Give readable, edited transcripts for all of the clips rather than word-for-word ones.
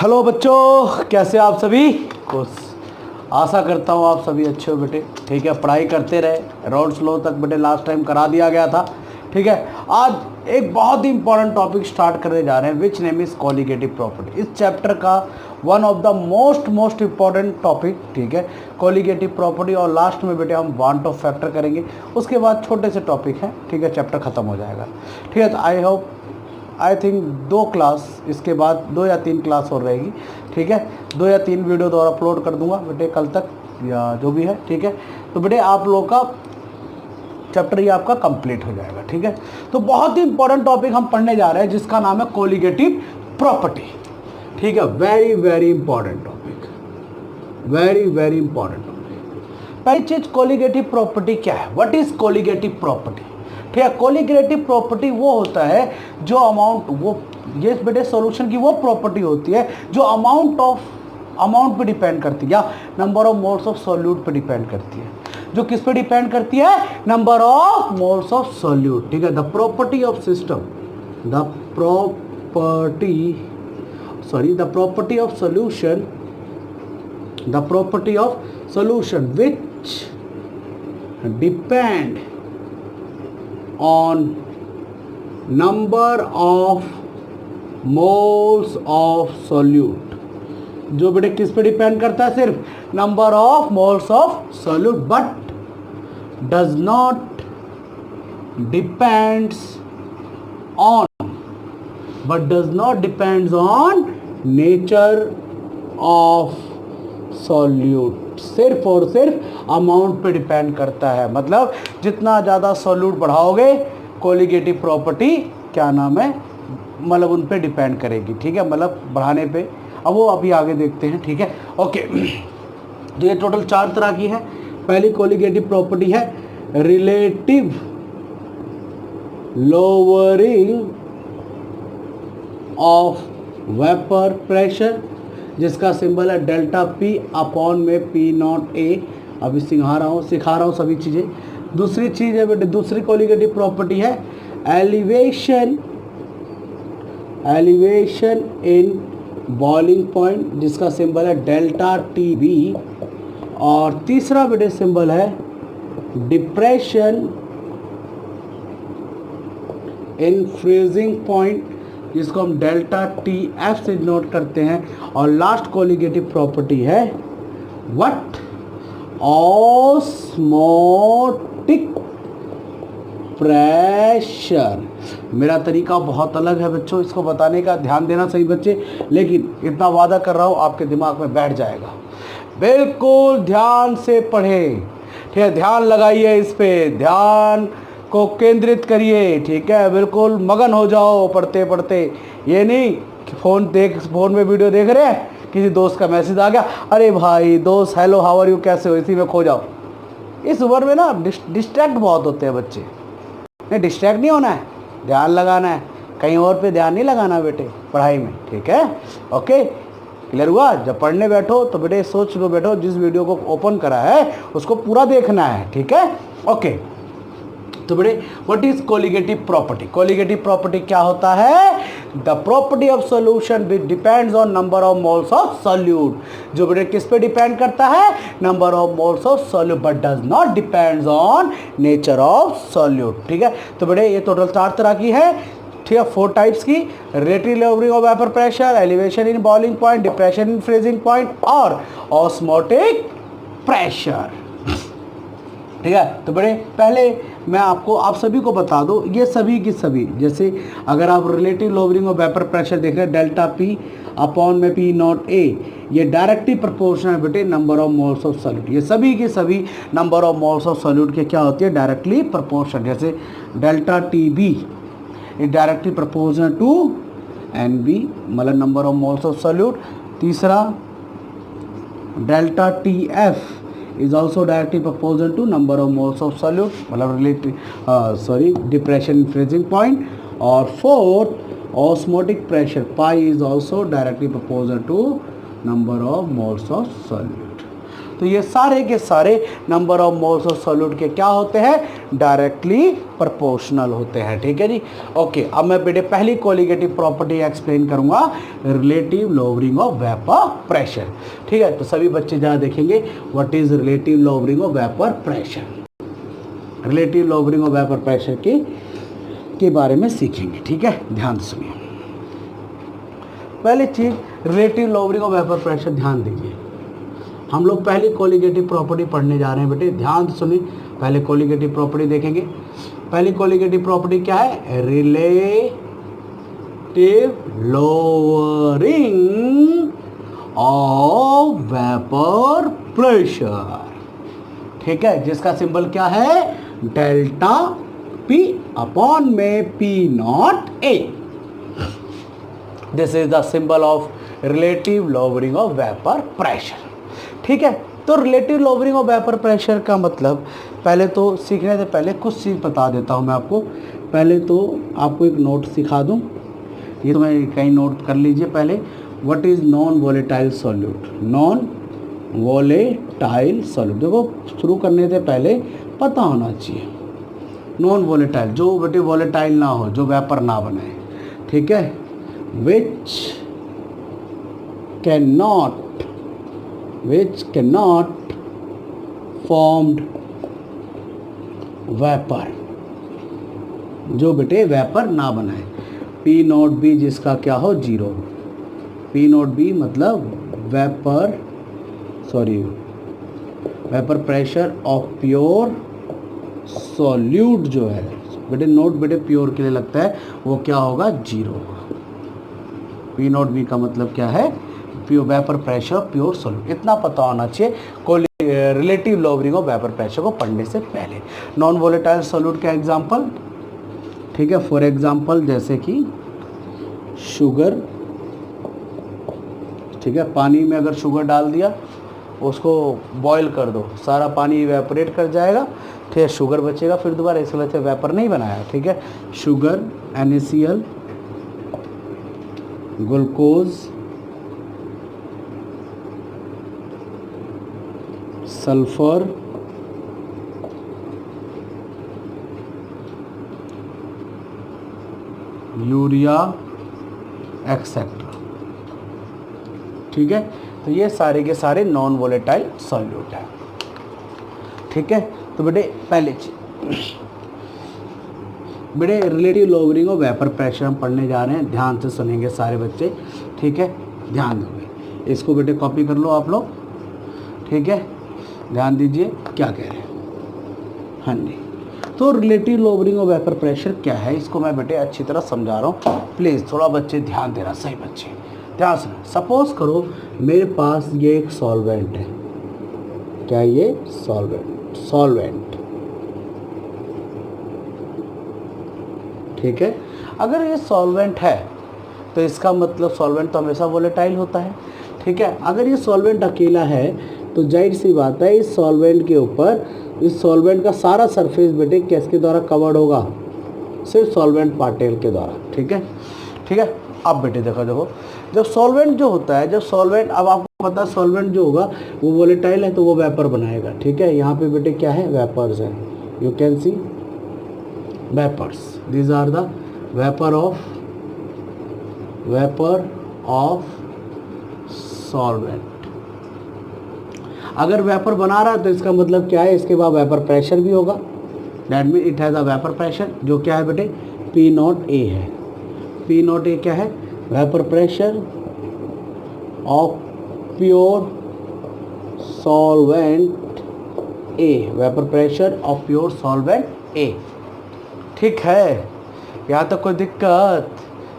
Hello बच्चों, कैसे आप सभी। खुश, आशा करता हूँ आप सभी अच्छे हो बेटे। ठीक है, पढ़ाई करते रहे। राउंड लो तक बेटे लास्ट टाइम करा दिया गया था। ठीक है, आज एक बहुत ही इंपॉर्टेंट टॉपिक स्टार्ट करने जा रहे हैं, which name is colligative property. इस चैप्टर का one of the most important topic, ठीक है, कॉलिगेटिव प्रॉपर्टी। और लास्ट में बेटे हम वांट ऑफ फैक्टर करेंगे, उसके बाद छोटे से टॉपिक हैं। ठीक है, चैप्टर खत्म हो जाएगा। ठीक है, तो आई थिंक 2 क्लास, इसके बाद 2 या 3 क्लास और रहेगी। ठीक है, 2 या 3 वीडियो द्वारा अपलोड कर दूंगा बेटे कल तक, या जो भी है। ठीक है, तो बेटे आप लोग का चैप्टर ये आपका कंप्लीट हो जाएगा। ठीक है, तो बहुत ही इंपॉर्टेंट टॉपिक हम पढ़ने जा रहे हैं जिसका नाम है कॉलिगेटिव प्रॉपर्टी। ठीक है, very important topic, very important topic. पहली चीज, कॉलिगेटिव प्रॉपर्टी क्या है, व्हाट इज कॉलिगेटिव प्रॉपर्टी। ठीक है, कॉलिगेटिव प्रॉपर्टी वो होता है जो अमाउंट, वो ये बेटे सॉल्यूशन की वो प्रॉपर्टी होती है जो अमाउंट पे डिपेंड करती है, या number of moles of solute पे डिपेंड करती है। जो किस पे डिपेंड करती है, number of moles of solute. ठीक है, the property of system, the property of solution, the property of solution which depend on number of moles of solute। जो बेटे किस पे डिपेंड करता है, सिर्फ number of moles of solute, but does not depends on nature of solute. सिर्फ और सिर्फ अमाउंट पे डिपेंड करता है। मतलब जितना ज़्यादा सॉल्यूट बढ़ाओगे, कॉलिगेटिव प्रॉपर्टी क्या नाम है, मतलब उन पे डिपेंड करेगी। ठीक है, मतलब बढ़ाने पे। अब वो अभी आगे देखते हैं। ठीक है, ओके। तो ये टोटल 4 तरह की है। पहली कॉलिगेटिव प्रॉपर्टी है relative lowering of vapour pressure, जिसका सिंबल है डेल्टा पी अपॉन में पी नॉट ए। अभी सिखा रहा हूँ सभी चीज़ें। दूसरी चीज़ है बेटे, दूसरी कॉलिगेटिव प्रॉपर्टी है एलिवेशन इन बॉइलिंग पॉइंट, जिसका सिंबल है डेल्टा टी बी। और तीसरा बेटे सिंबल है डिप्रेशन इन फ्रीजिंग पॉइंट, जिसको हम डेल्टा टी एफ से नोट करते हैं। और लास्ट कॉलिगेटिव प्रॉपर्टी है व्हाट, ऑस्मोटिक प्रेशर। मेरा तरीका बहुत अलग है बच्चों इसको बताने का, ध्यान देना सही बच्चे। लेकिन इतना वादा कर रहा हूँ आपके दिमाग में बैठ जाएगा। बिल्कुल ध्यान से पढ़ें। ठीक है, ध्यान लगाइए, इस पे ध्यान को केंद्रित करिए। ठीक है, बिल्कुल मगन हो जाओ पढ़ते पढ़ते। ये नहीं कि फ़ोन में वीडियो देख रहे हैं, किसी दोस्त का मैसेज आ गया, अरे भाई दोस्त हेलो हाउ आर यू, कैसे हो, इसी में खो जाओ। इस उम्र में ना डिस्ट्रैक्ट बहुत होते हैं बच्चे। नहीं, डिस्ट्रैक्ट नहीं होना है, ध्यान लगाना है। कहीं और पे ध्यान नहीं लगाना बेटे पढ़ाई में। ठीक है, ओके, क्लियर हुआ। जब पढ़ने बैठो तो बेटे सोच लो, बैठो जिस वीडियो को ओपन करा है उसको पूरा देखना है। ठीक है, ओके। तो बेटे what is colligative property. Colligative property क्या होता है, the property of solution which depends on number of moles of solute. जो बेटे किस पे डिपेंड करता है, number of moles of solute, but does not depends on nature of solute. ठीक है, तो बेटे ये टोटल 4 तरह की है। ठीक है, 4 टाइप्स की, relative lowering of vapour pressure, elevation in boiling point, depression in freezing point और ऑस्मोटिक प्रेशर। ठीक है, तो बड़े पहले मैं आप सभी को बता दूं, ये सभी की सभी, जैसे अगर आप relative lowering of vapour pressure देख रहे हैं, डेल्टा पी अपॉन में पी नॉट ए, ये डायरेक्टली प्रोपोर्शनल है बेटे number of moles of solute. ये सभी की सभी number of moles of solute के क्या होती है, डायरेक्टली प्रोपोर्शनल। जैसे delta T B is directly proportional to N B, मतलब number of moles of solute. तीसरा delta T F is also directly proportional to number of moles of solute, मतलब relative depression in freezing point। और fourth osmotic pressure pi is also directly proportional to number of moles of solute। तो ये सारे के सारे number of moles of solute के क्या होते हैं, डायरेक्टली प्रोपोर्शनल होते हैं। ठीक है जी। ओके, अब मैं बेटे पहली कोलिगेटिव प्रॉपर्टी एक्सप्लेन करूंगा, relative lowering of vapour pressure. ठीक है, तो सभी बच्चे जरा देखेंगे what is relative lowering of vapour pressure. Relative lowering of vapour pressure के बारे में सीखेंगे। ठीक है, ध्यान से सुनिए। पहली चीज relative lowering of vapour pressure, ध्यान दीजिए। हम लोग पहली कोलिगेटिव प्रॉपर्टी पढ़ने जा रहे हैं बेटे, ध्यान से सुनिए। पहले कोलिगेटिव प्रॉपर्टी देखेंगे। पहली कोलिगेटिव प्रॉपर्टी क्या है, relative lowering of vapour pressure. ठीक है, जिसका सिंबल क्या है, डेल्टा P अपॉन में P not A। This is the symbol of relative lowering of vapour pressure. ठीक है, तो relative lowering of vapour pressure का मतलब, पहले तो सीखने से पहले कुछ चीज़ बता देता हूँ मैं आपको। पहले तो आपको एक नोट सिखा दूँ, ये तो मैं कहीं नोट कर लीजिए पहले। What is non volatile solute, non volatile solute. देखो, शुरू करने से पहले पता होना चाहिए नॉन वोलेटाइल, जो बेटे वोलेटाइल ना हो, जो वेपर ना बनाए। ठीक है, which can not formed vapour, जो बेटे वेपर ना बनाए। P नॉट बी जिसका क्या हो, 0। P नॉट बी मतलब vapour pressure of pure solute जो है बेटे, नोट बेटे प्योर के लिए लगता है, वो क्या होगा, 0 होगा। P नॉट बी का मतलब क्या है, pure vapour pressure of pure solute. इतना पता होना चाहिए relative lowering of vapour pressure को पढ़ने से पहले। नॉन वोलेटाइल सॉल्यूट का एग्जांपल, ठीक है, फॉर एग्जांपल जैसे कि शुगर। ठीक है, पानी में अगर शुगर डाल दिया, उसको बॉईल कर दो, सारा पानी इवेपोरेट कर जाएगा, ठीक है, शुगर बचेगा, फिर दोबारा इस वजह से वेपर नहीं बनाया। ठीक है, sugar NaCl, glucose, sulphur, urea etcetera. ठीक है, तो ये सारे के सारे नॉन वोलेटाइल सॉल्यूट है। ठीक है, तो बेटे पहले बेटे relative lowering of vapour pressure हम पढ़ने जा रहे हैं, ध्यान से सुनेंगे सारे बच्चे। ठीक है, ध्यान दोगे, इसको बेटे कॉपी कर लो आप लोग। ठीक है, ध्यान दीजिए क्या कह रहे हैं। हाँ जी, तो relative lowering of vapour pressure क्या है, इसको मैं बेटे अच्छी तरह समझा रहा हूँ। प्लीज़ थोड़ा बच्चे ध्यान देना, सही बच्चे ध्यान से। सपोज करो मेरे पास ये एक सॉल्वेंट है, क्या ये सॉल्वेंट। ठीक है, अगर ये सॉल्वेंट है तो इसका मतलब सॉल्वेंट तो हमेशा वोलेटाइल होता है। ठीक है, अगर ये सॉल्वेंट अकेला है तो जाहिर सी बात है इस सॉल्वेंट के ऊपर, इस सॉल्वेंट का सारा सरफेस बेटे किसके द्वारा कवर्ड होगा, सिर्फ सॉल्वेंट पार्टिकल के द्वारा। ठीक है, ठीक है। अब बेटे देखो जब सॉल्वेंट जो होता है, जब सॉल्वेंट, अब आपको पता है सॉल्वेंट जो होगा वो वोलेटाइल है तो वो वेपर बनाएगा। ठीक है, यहाँ पे बेटे क्या है, वेपर्स है, you can see vapours, these are the vapour of solvent. अगर वेपर बना रहा है तो इसका मतलब क्या है, इसके बाद वेपर प्रेशर भी होगा, that mean it has a vapour pressure, जो क्या है बेटे P नॉट A है। P नॉट A क्या है, vapour pressure of pure solvent A, vapour pressure of pure solvent A। ठीक है, यहाँ तक कोई दिक्कत,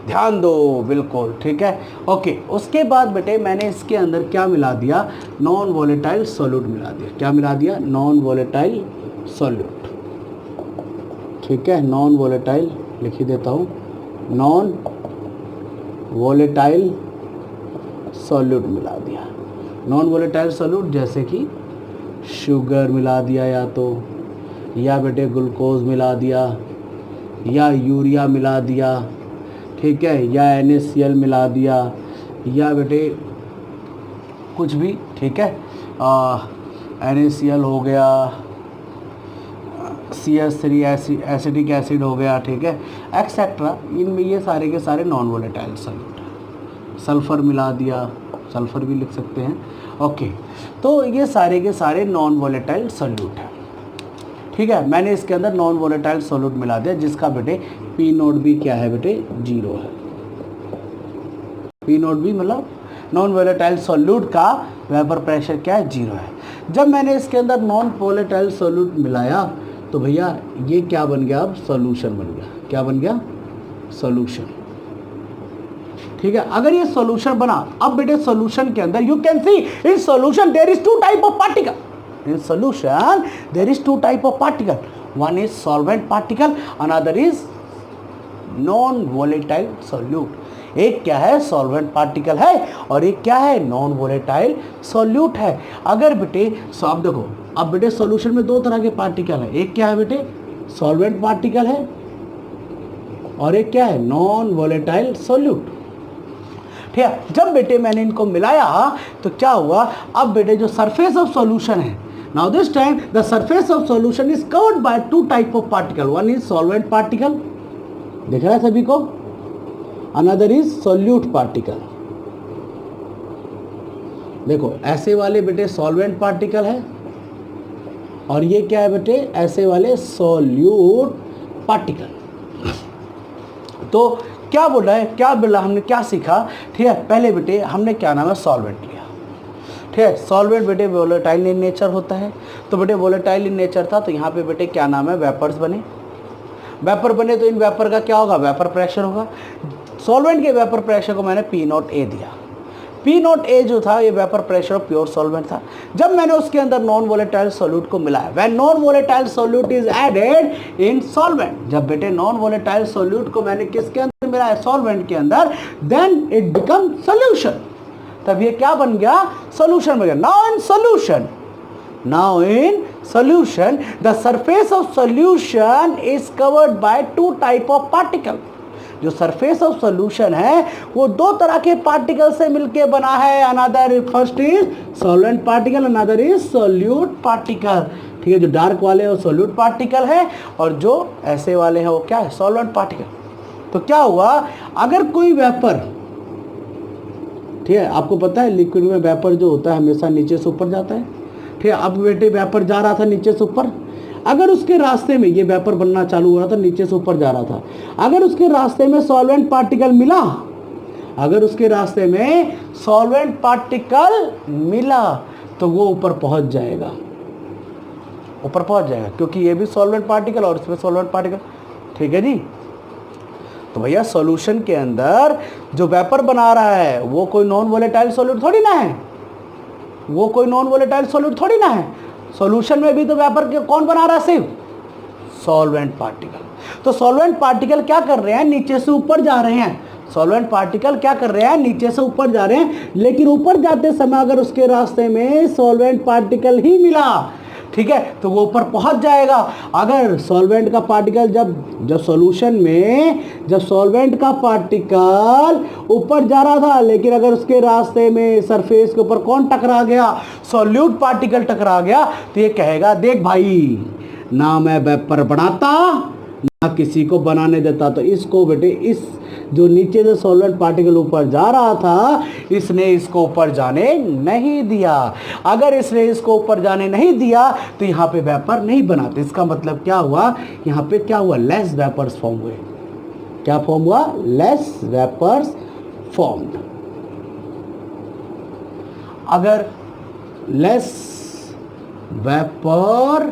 ध्यान दो बिल्कुल। ठीक है, ओके। उसके बाद बेटे मैंने इसके अंदर क्या मिला दिया, नॉन वोलेटाइल सॉल्यूट मिला दिया। क्या मिला दिया, नॉन वोलेटाइल सॉल्यूट। ठीक है, नॉन वोलेटाइल लिख ही देता हूँ, नॉन वोलेटाइल सॉल्यूट मिला दिया। नॉन वोलेटाइल सॉल्यूट जैसे कि शुगर मिला दिया, या बेटे ग्लूकोज मिला दिया, या यूरिया मिला दिया। ठीक है, या NaCl मिला दिया, या बेटे कुछ भी। ठीक है, NaCl हो गया, CH3 एसिटिक एसिड हो गया, ठीक है, एक्सेट्रा। इनमें ये सारे के सारे नॉन वोलेटाइल सॉल्यूट है। सल्फ़र मिला दिया, सल्फ़र भी लिख सकते हैं, ओके। तो ये सारे के सारे नॉन वोलेटाइल सॉल्यूट है, ठीक है। मैंने इसके अंदर नॉन वोलेटाइल सॉल्यूट मिला दिया, जिसका बेटे पी नोट भी क्या है बेटे, 0 है। पी नोट भी मतलब नॉन वोलेटाइल सॉल्यूट का वेपर प्रेशर क्या है, 0 है। जब मैंने इसके अंदर नॉन वोलेटाइल सॉल्यूट मिलाया तो भैया ये क्या बन गया, अब सॉल्यूशन बन गया। क्या बन गया, सॉल्यूशन, ठीक है। अगर ये सॉल्यूशन बना, अब बेटे सॉल्यूशन के अंदर you can see in solution there is two type of particle. In solution there is two type of particle, one is solvent particle, another is non volatile solute। एक क्या है, सॉल्वेंट पार्टिकल है, और एक क्या है, नॉन वोलेटाइल सॉल्यूट है। अगर बेटे अब देखो, अब बेटे सॉल्यूशन में दो तरह के पार्टिकल है, एक क्या है बेटे, सॉल्वेंट पार्टिकल है, और एक क्या है, नॉन वोलेटाइल सॉल्यूट, ठीक है। जब बेटे मैंने इनको मिलाया तो क्या हुआ, अब बेटे जो सरफेस ऑफ सॉल्यूशन है, now this time the surface of solution is covered by two type of particle, one is solvent particle, देख रहा है सभी को, another is solute particle। देखो ऐसे वाले बेटे solvent particle है, और ये क्या है बेटे, ऐसे वाले solute particle। तो क्या बोला है, क्या बोला हमने, क्या सीखा, ठीक है। पहले बेटे हमने क्या नाम है, सॉल्वेंट लिया, ठीक है। सॉल्वेंट बेटे वोलेटाइल इन नेचर होता है, तो बेटे वोलेटाइल इन नेचर था, तो यहाँ पे बेटे क्या नाम है, वेपर्स बने। वेपर बने तो इन वेपर का क्या होगा, वेपर प्रेशर होगा। सॉल्वेंट के वेपर प्रेशर को मैंने P0A दिया। P0A जो था ये vapour pressure of pure solvent था। जब मैंने उसके अंदर नॉन वोलेटाइल सॉल्यूट को मिलाया, when non volatile solute is added in solvent, जब बेटे नॉन वोलेटाइल सॉल्यूट को मैंने किसके अंदर मिलाया, सॉल्वेंट के अंदर, देन इट बिकम सॉल्यूशन। तब ये क्या बन गया, सॉल्यूशन बन गया। Now in solution the surface of solution is covered by two type of particle. जो सरफेस ऑफ सॉल्यूशन है वो दो तरह के पार्टिकल से मिलके बना है, another first is solvent particle, another is solute particle, ठीक है। जो डार्क वाले वो सॉल्यूट पार्टिकल है, और जो ऐसे वाले हैं वो क्या है, सॉल्वेंट पार्टिकल। तो क्या हुआ, अगर कोई वेपर, ठीक है, आपको पता है लिक्विड में वेपर जो होता है हमेशा नीचे से ऊपर जाता है, ठीक है। अब बेटे वेपर जा रहा था नीचे से ऊपर, अगर उसके रास्ते में ये वेपर बनना चालू हो रहा था, नीचे से ऊपर जा रहा था, अगर उसके रास्ते में सॉल्वेंट पार्टिकल मिला, अगर उसके रास्ते में सॉल्वेंट पार्टिकल मिला तो वो ऊपर पहुंच जाएगा, ऊपर पहुंच जाएगा, क्योंकि ये भी सॉल्वेंट पार्टिकल और इसमें सॉल्वेंट पार्टिकल, ठीक है जी। तो भैया सॉल्यूशन के अंदर जो वेपर बना रहा है वो कोई नॉन वोलेटाइल सॉल्यूट थोड़ी ना है, वो कोई नॉन वोलेटाइल सॉल्यूट थोड़ी ना है। सॉल्यूशन में भी तो वेपर के कौन बना रहा है, सिर्फ सॉल्वेंट पार्टिकल। तो सॉल्वेंट पार्टिकल क्या कर रहे हैं, नीचे से ऊपर जा रहे हैं। सॉल्वेंट पार्टिकल क्या कर रहे हैं, नीचे से ऊपर जा रहे हैं, लेकिन ऊपर जाते समय अगर उसके रास्ते में सॉल्वेंट पार्टिकल ही मिला, ठीक है, तो वो ऊपर पहुंच जाएगा। अगर सॉल्वेंट का पार्टिकल जब सॉल्यूशन में जब सॉल्वेंट का पार्टिकल ऊपर जा रहा था, लेकिन अगर उसके रास्ते में सरफेस के ऊपर कौन टकरा गया, सॉल्यूट पार्टिकल टकरा गया, तो ये कहेगा देख भाई, ना मैं वेपर बनाता ना किसी को बनाने देता। तो इसको बेटे, इस जो नीचे से सॉल्वेंट पार्टिकल ऊपर जा रहा था, इसने इसको ऊपर जाने नहीं दिया। अगर इसने इसको ऊपर जाने नहीं दिया तो यहाँ पे वेपर नहीं बनाते। इसका मतलब क्या हुआ, यहाँ पे क्या हुआ, लेस वेपर्स फॉर्म हुए। क्या फॉर्म हुआ, लेस वेपर्स फॉर्म्ड। अगर लेस वेपर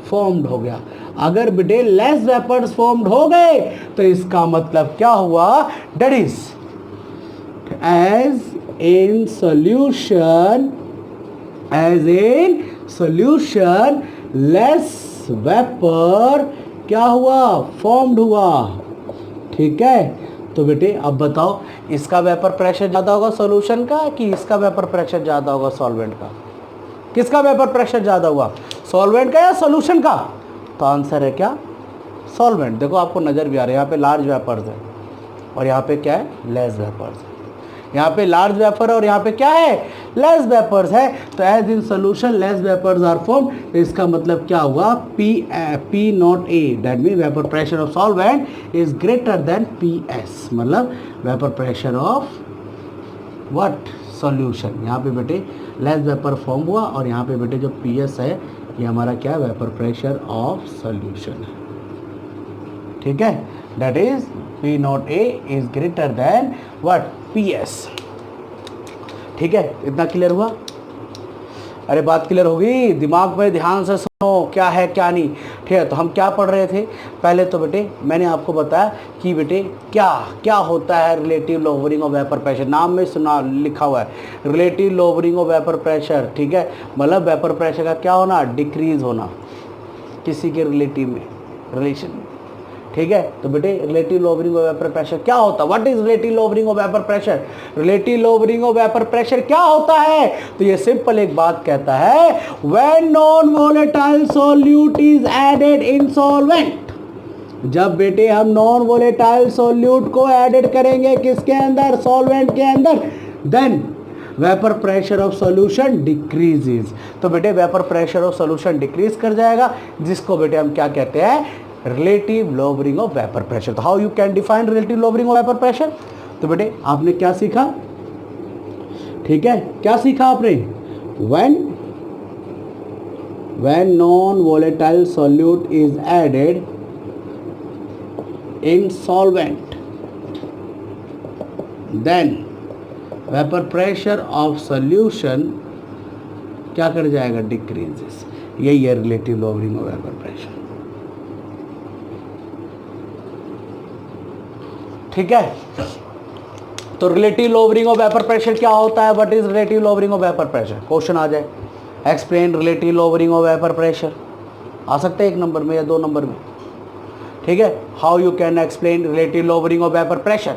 फॉर्म्ड हो गया, अगर बेटे लेस वेपर्स फॉर्म्ड हो गए तो इसका मतलब क्या हुआ, that is as in solution less vapour क्या हुआ, फॉर्म्ड हुआ, ठीक है। तो बेटे अब बताओ, इसका वेपर प्रेशर ज़्यादा होगा सॉल्यूशन का कि इसका वेपर प्रेशर ज़्यादा होगा सॉल्वेंट का? किसका वेपर प्रेशर ज़्यादा हुआ, सॉल्वेंट का या सॉल्यूशन का? तो आंसर है क्या, सॉल्वेंट। देखो आपको नज़र भी आ रहा है, यहाँ पे लार्ज वेपर्स है और यहाँ पे क्या है, लेस वेपर्स है। यहाँ पे लार्ज वेपर और यहाँ पे क्या है, लेस वेपर्स है, तो as in solution less vapours are form, तो इसका मतलब क्या हुआ, P naught A, that mean vapour pressure of solvent is greater than P S, मतलब vapour pressure of what, solution. यहाँ पे बेटे लेस वेपर फॉर्म हुआ, और यहाँ पे बेटे जो पी एस है ये हमारा क्या, वेपर प्रेशर ऑफ सॉल्यूशन है, ठीक है, that is P naught A is greater then what, P S. ठीक है, इतना क्लियर हुआ? अरे बात क्लियर होगी, दिमाग में ध्यान से सुनो क्या है क्या नहीं। ठीक है, तो हम क्या पढ़ रहे थे पहले, तो बेटे मैंने आपको बताया कि बेटे क्या क्या होता है relative lowering of vapour pressure, नाम में सुना लिखा हुआ है relative lowering of vapour pressure. ठीक है, मतलब वेपर प्रेशर का क्या होना, डिक्रीज होना किसी के रिलेटिव में, रिलेशन में। ठीक है, तो बेटे relative lowering of vapour pressure क्या होता है, what is relative lowering of vapour pressure, relative lowering of vapour pressure क्या होता है, तो ये सिंपल एक बात कहता है, when non volatile solute is added in solvent, जब बेटे हम नॉन वोलेटाइल सॉल्यूट को एडेड करेंगे किसके अंदर, सॉल्वेंट के अंदर, then vapour pressure of solution decreases, तो बेटे vapour pressure of solution decrease कर जाएगा, जिसको बेटे हम क्या कहते हैं, relative lowering of vapour pressure. तो how you can define relative lowering of vapour pressure, तो बेटे आपने क्या सीखा, ठीक है, क्या सीखा आपने, when non-volatile solute is added in solvent, then vapor pressure of solution क्या कर जाएगा, डिक्रीजेस। यही है relative lowering of vapour pressure. ठीक है, तो relative lowering of vapour pressure क्या होता है, what is relative lowering of vapour pressure, question आ जाए, explain relative lowering of vapour pressure, आ सकते हैं 1 नंबर में या 2 नंबर में। ठीक है, how you can explain relative lowering of vapour pressure,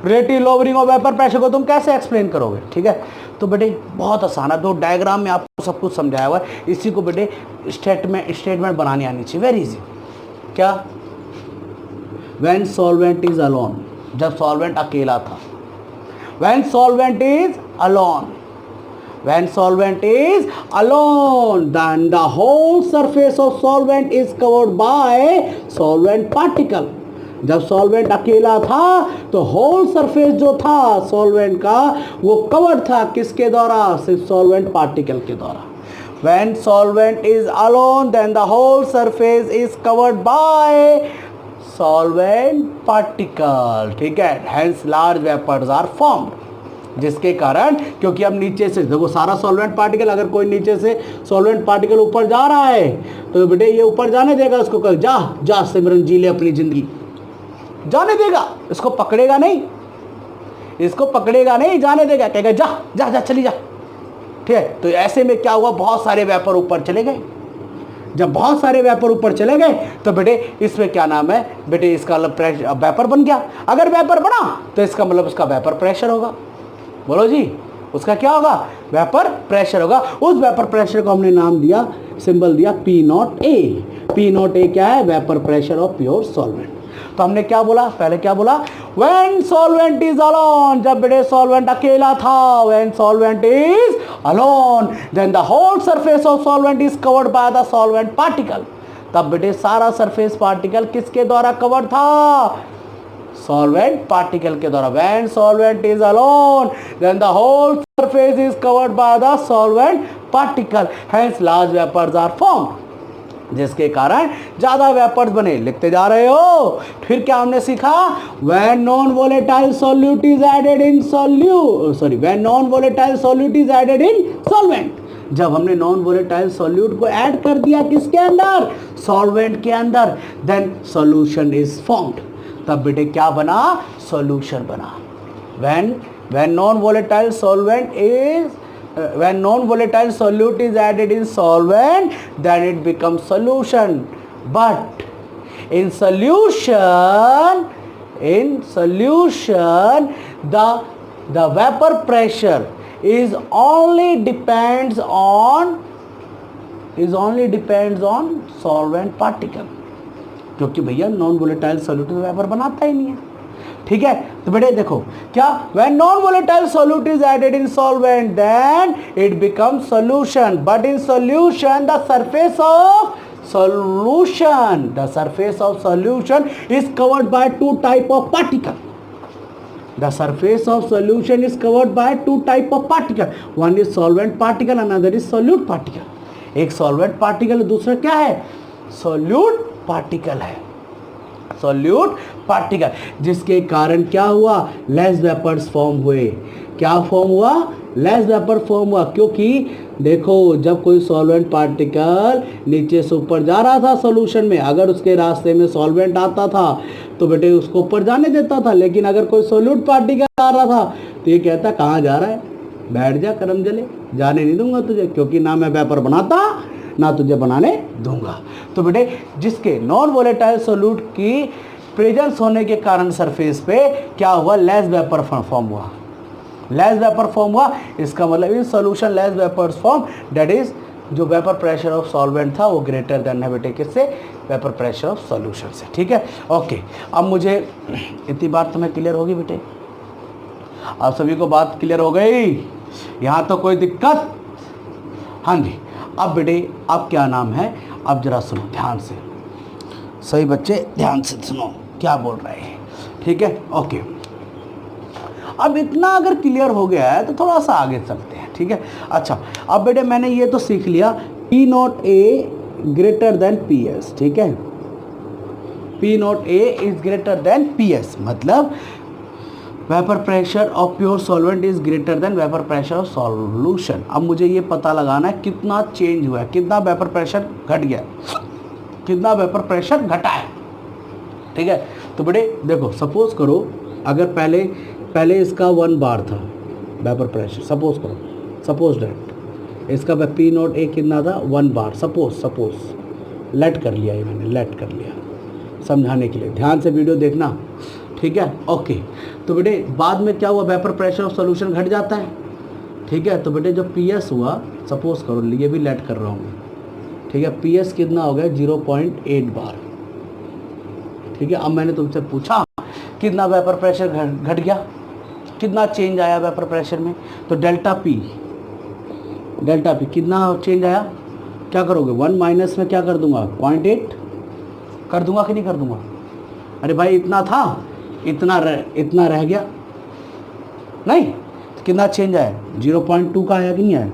relative lowering of vapour pressure को तुम कैसे एक्सप्लेन करोगे। ठीक है, तो बेटे बहुत आसान है, 2 डायग्राम में आपको सब कुछ समझाया हुआ है, इसी को बेटे स्टेटमेंट बनानी आनी चाहिए, वेरी इजी। क्या, व्हेन सॉल्वेंट इज अलोन, जब सॉल्वेंट अकेला था, when solvent is alone, when solvent is alone, then the whole surface of solvent is covered by solvent particle, जब सॉल्वेंट अकेला था तो होल सरफेस जो था सॉल्वेंट का वो कवर्ड था किसके द्वारा, सिर्फ सॉल्वेंट पार्टिकल के द्वारा। when solvent is alone then the whole surface is covered by solvent particle। ठीक है, hence large vapors are formed, जिसके कारण, क्योंकि अब नीचे से देखो सारा सॉल्वेंट पार्टिकल, अगर कोई नीचे से सॉल्वेंट पार्टिकल ऊपर जा रहा है तो बेटे ये ऊपर जाने देगा, उसको कह जा जा सिमरन जी ले अपनी जिंदगी, जाने देगा, इसको पकड़ेगा नहीं, इसको पकड़ेगा नहीं, जाने देगा, कहेगा जा जा जा चली जा। ठीक है, तो ऐसे में क्या हुआ, बहुत सारे वेपर ऊपर चले गए, जब बहुत सारे वेपर ऊपर चले गए तो बेटे इसमें क्या नाम है, बेटे इसका मतलब वेपर बन गया, अगर वेपर बना तो इसका मतलब उसका वेपर प्रेशर होगा, बोलो जी, उसका क्या होगा, वेपर प्रेशर होगा। उस वेपर प्रेशर को हमने नाम दिया, सिंबल दिया पी नॉट ए। पी नॉट ए क्या है, vapour pressure of pure solvent. तो हमने क्या बोला, पहले क्या बोला, व्हेन सॉल्वेंट इज अलोन, जब बेटे सॉल्वेंट अकेला था, when solvent is alone then the whole surface of solvent is covered by the solvent particle, तब बेटे सारा सरफेस पार्टिकल किसके द्वारा कवर्ड था, सॉल्वेंट पार्टिकल के द्वारा। When solvent is alone then the whole surface is covered by the solvent particle, hence large vapours are formed, जिसके कारण ज्यादा वेपर्स बने। लिखते जा रहे हो, फिर क्या हमने सीखा, when non volatile solute is added in when non volatile solute is added in solvent, जब हमने नॉन वोलेटाइल सॉल्यूट को ऐड कर दिया किसके अंदर, सॉल्वेंट के अंदर, देन सॉल्यूशन इज फॉर्म्ड, तब बेटे क्या बना, सॉल्यूशन बना। when non-volatile solvent is when non-volatile solute is added in solvent, then it becomes solution, but in solution the vapor pressure is only depends on solvent particle, क्योंकि भैया non volatile solute vapour बनाता ही नहीं है। ठीक है। तो बेटे देखो क्या, when non volatile solute is added in solvent then it becomes solution, but in solution the surface of solution is covered by two type of particle. The surface of solution is covered by two type of particle. One is solvent particle, another is solute particle. एक solvent particle, दूसरा क्या है, solute particle है, solute particle, जिसके कारण क्या हुआ, less vapours form हुए। क्या फॉर्म हुआ, लेस वेपर फॉर्म हुआ, क्योंकि देखो जब कोई सॉल्वेंट पार्टिकल नीचे से ऊपर जा रहा था सॉल्यूशन में, अगर उसके रास्ते में सॉल्वेंट आता था तो बेटे उसको ऊपर जाने देता था, लेकिन अगर कोई सोल्यूट पार्टिकल आ रहा था तो ये कहता कहाँ जा रहा है, बैठ जा करम जले, जाने नहीं दूंगा तुझे, क्योंकि ना मैं वेपर बनाता ना तुझे बनाने दूंगा। तो बेटे जिसके नॉन वोलेटाइल सोल्यूट की प्रेजेंस होने के कारण सरफेस पे क्या हुआ, लेस वेपर फॉर्म हुआ, लेस वेपर फॉर्म हुआ। इसका मतलब in solution less vapours form, that is जो वेपर प्रेशर ऑफ सॉल्वेंट था वो ग्रेटर देन है बेटे किससे, वेपर प्रेशर ऑफ सॉल्यूशन से। ठीक है, ओके। अब मुझे इतनी बात तुम्हें क्लियर होगी बेटे, आप सभी को बात क्लियर हो गई, यहाँ तो कोई दिक्कत, हाँ जी। अब बेटे अब क्या नाम है, अब जरा सुनो ध्यान से, सही बच्चे ध्यान से सुनो क्या बोल रहे हैं, ठीक है, ओके। अब इतना अगर क्लियर हो गया है तो थोड़ा सा आगे चलते हैं, ठीक है। अच्छा अब बेटे मैंने ये तो सीख लिया P naught A greater than P S, ठीक है, P naught A is greater than P S, मतलब vapour pressure of pure solvent is greater than vapour pressure of solution. अब मुझे ये पता लगाना है कितना चेंज हुआ है, कितना वेपर प्रेशर घट गया, कितना वेपर प्रेशर घटा है, ठीक है। तो बेटे देखो सपोज करो अगर पहले इसका 1 बार था वेपर प्रेशर, सपोज करो, सपोज दैट इसका P नॉट ए कितना था 1 बार, सपोज लेट कर लिया, ये मैंने लेट कर लिया समझाने के लिए, ध्यान से वीडियो देखना, ठीक है, ओके। तो बेटे बाद में क्या हुआ, वेपर प्रेशर ऑफ सॉल्यूशन घट जाता है, ठीक है। तो बेटे जो पी एस हुआ, सपोज करो ये भी लेट कर रहा हूँ, ठीक है, पी एस कितना हो गया 0.8 बार, ठीक है। अब मैंने तुमसे पूछा कितना वेपर प्रेशर घट गया, कितना चेंज आया वेपर प्रेशर में, तो डेल्टा पी कितना चेंज आया, क्या करोगे 1 माइनस में क्या कर दूंगा 0.8 कर दूंगा कि नहीं कर दूंगा, अरे भाई इतना था, इतना रह गया नहीं, तो कितना चेंज आया 0.2 का आया कि नहीं आया,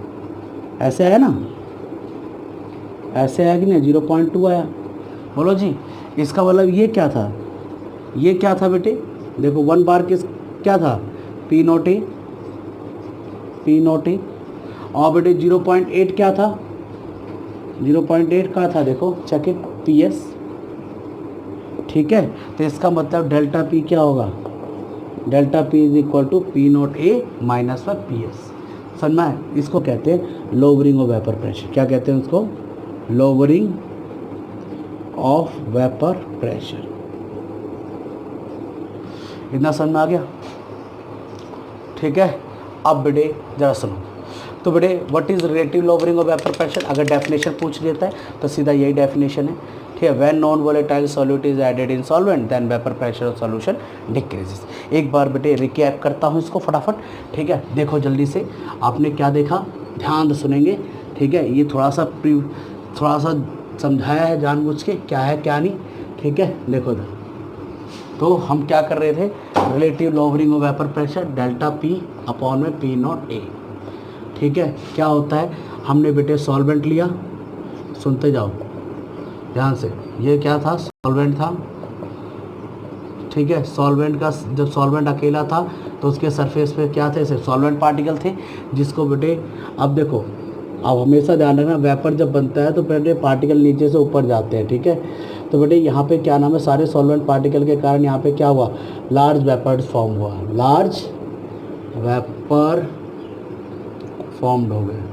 ऐसे आया ना, ऐसे आया कि नहीं 0.2 आया, बोलो जी। इसका मतलब ये क्या था, ये क्या था बेटे, देखो 1 बार किस क्या था P नॉट ए, और बेटे 0.8 क्या था, 0.8 का था, देखो चेक इट पी एस, ठीक है। तो इसका मतलब डेल्टा पी क्या होगा, delta P is equal to P naught A minus में पी एस, समझ में, इसको कहते हैं लोवरिंग ऑफ वेपर प्रेशर, क्या कहते हैं उसको, लोवरिंग ऑफ वेपर प्रेशर। इतना समझ में आ गया, ठीक है। अब बेटे जरा सुनो, तो बेटे what is relative lowering of vapour pressure, अगर डेफिनेशन पूछ लेता है तो सीधा यही डेफिनेशन है, ठीक है। When non volatile solute is added in solvent then vapour pressure of solution decreases. एक बार बेटे रिकैप करता हूँ इसको फटाफट, ठीक है, देखो जल्दी से, आपने क्या देखा, ध्यान से सुनेंगे, ठीक है। ये थोड़ा सा समझाया है जानबूझ के, क्या है क्या नहीं, ठीक है। देखो तो हम क्या कर रहे थे, relative lowering of vapour pressure delta P upon में P नॉट ए, ठीक है। क्या होता है, हमने बेटे सॉल्वेंट लिया, सुनते जाओ ध्यान से, ये क्या था, सॉल्वेंट था, ठीक है। सॉल्वेंट का जब सॉल्वेंट अकेला था तो उसके सरफेस पे क्या थे, सिर्फ सॉल्वेंट पार्टिकल थे, जिसको बेटे अब देखो, अब हमेशा ध्यान रखना वेपर जब बनता है तो बेटे पार्टिकल नीचे से ऊपर जाते हैं, ठीक है। तो बेटे यहाँ पे क्या नाम है, सारे सॉल्वेंट पार्टिकल के कारण यहाँ पे क्या हुआ, लार्ज वेपर फॉर्म हुआ, लार्ज वेपर फॉर्म्ड हो गए।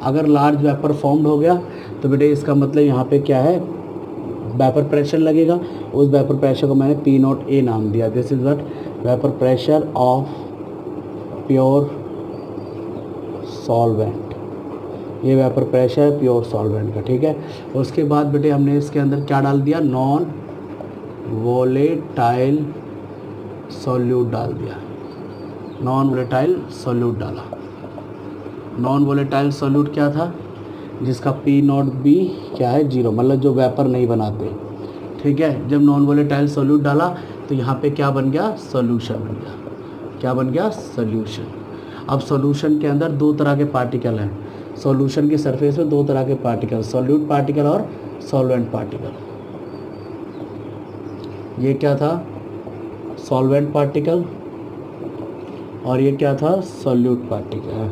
अगर लार्ज वेपर फॉर्म्ड हो गया तो बेटे इसका मतलब यहाँ पे क्या है, वेपर प्रेशर लगेगा, उस वेपर प्रेशर को मैंने P नॉट ए नाम दिया, this is what vapour pressure of pure solvent, ये वेपर प्रेशर है प्योर सॉल्वेंट का, ठीक है। उसके बाद बेटे हमने इसके अंदर क्या डाल दिया, नॉन वोलेटाइल सॉल्यूट डाल दिया, नॉन वोलेटाइल सॉल्यूट डाला। नॉन वोलेटाइल सॉल्यूट क्या था, जिसका पी नॉट बी क्या है 0, मतलब जो वेपर नहीं बनाते, ठीक है। जब नॉन वोलेटाइल सॉल्यूट डाला तो यहाँ पे क्या बन गया, सॉल्यूशन बन गया। क्या बन गया, सॉल्यूशन। अब सॉल्यूशन के अंदर दो तरह के पार्टिकल हैं, सॉल्यूशन की सरफेस में दो तरह के पार्टिकल, सॉल्यूट पार्टिकल और सॉल्वेंट पार्टिकल। ये क्या था, सॉल्वेंट पार्टिकल, और ये क्या था, सॉल्यूट पार्टिकल।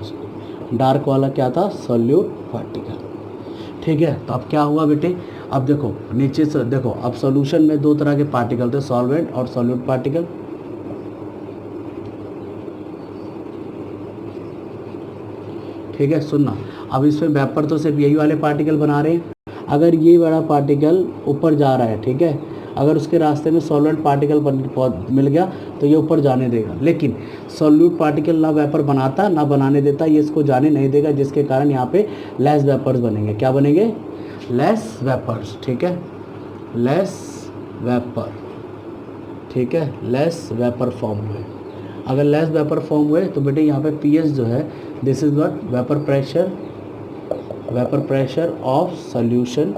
डार्क वाला क्या था, सॉल्यूट पार्टिकल, ठीक है। तो अब क्या हुआ बेटे, अब देखो नीचे से देखो, अब सॉल्यूशन में दो तरह के पार्टिकल थे, सॉल्वेंट और सॉल्यूट पार्टिकल। ठीक है, सुनना, अब इसमें वेपर तो सिर्फ यही वाले पार्टिकल बना रहे हैं। अगर ये बड़ा पार्टिकल ऊपर जा रहा है, ठीक है, अगर उसके रास्ते में सॉल्वेंट पार्टिकल मिल गया तो ये ऊपर जाने देगा, लेकिन सॉल्यूट पार्टिकल ना वेपर बनाता ना बनाने देता, ये इसको जाने नहीं देगा, जिसके कारण यहाँ पे लेस वेपर्स बनेंगे। क्या बनेंगे, लेस वेपर्स, ठीक है, लेस वेपर, ठीक है, लेस वेपर फॉर्म हुए। अगर लेस वेपर फॉर्म हुए तो बेटे यहाँ पे पीएस जो है, this is what, vapour pressure of solution,